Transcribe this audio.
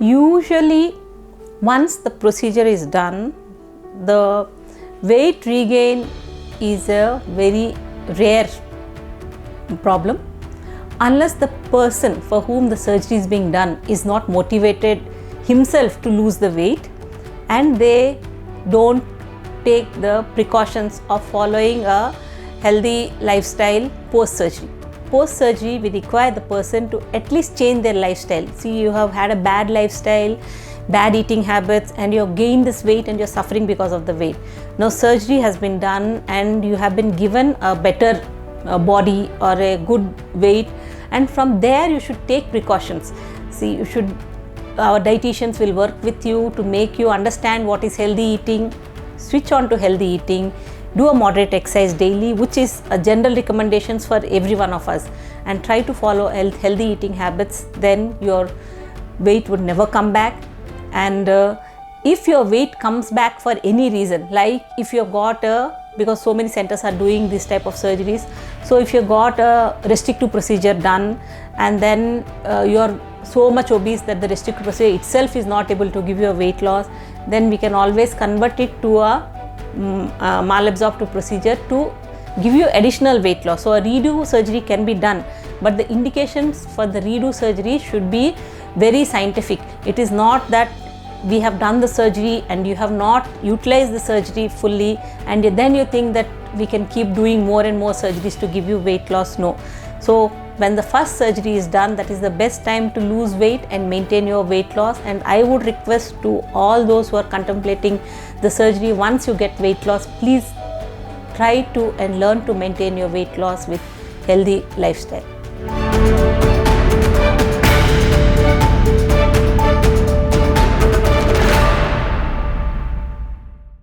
Usually once the procedure is done, the weight regain is a very rare problem unless the person for whom the surgery is being done is not motivated himself to lose the weight and they don't take the precautions of following a healthy lifestyle post surgery. Post surgery, we require the person to at least change their lifestyle. See, you have had a bad lifestyle, bad eating habits, and you have gained this weight and you're suffering because of the weight. Now surgery has been done and you have been given a better body or a good weight, and from there you should take precautions. See, our dietitians will work with you to make you understand what is healthy eating, switch on to healthy eating, do a moderate exercise daily, which is a general recommendations for every one of us, and try to follow healthy eating habits. Then your weight would never come back. And if your weight comes back for any reason, like if you have got because so many centers are doing this type of surgeries, so if you got a restrictive procedure done and then you are so much obese that the restrictive procedure itself is not able to give you a weight loss, then we can always convert it to a malabsorptive procedure to give you additional weight loss. So a redo surgery can be done, but the indications for the redo surgery should be very scientific. It is not that we have done the surgery and you have not utilized the surgery fully and then you think that we can keep doing more and more surgeries to give you weight loss. No. So when the first surgery is done, that is the best time to lose weight and maintain your weight loss. And I would request to all those who are contemplating the surgery, once you get weight loss, please try to and learn to maintain your weight loss with healthy lifestyle.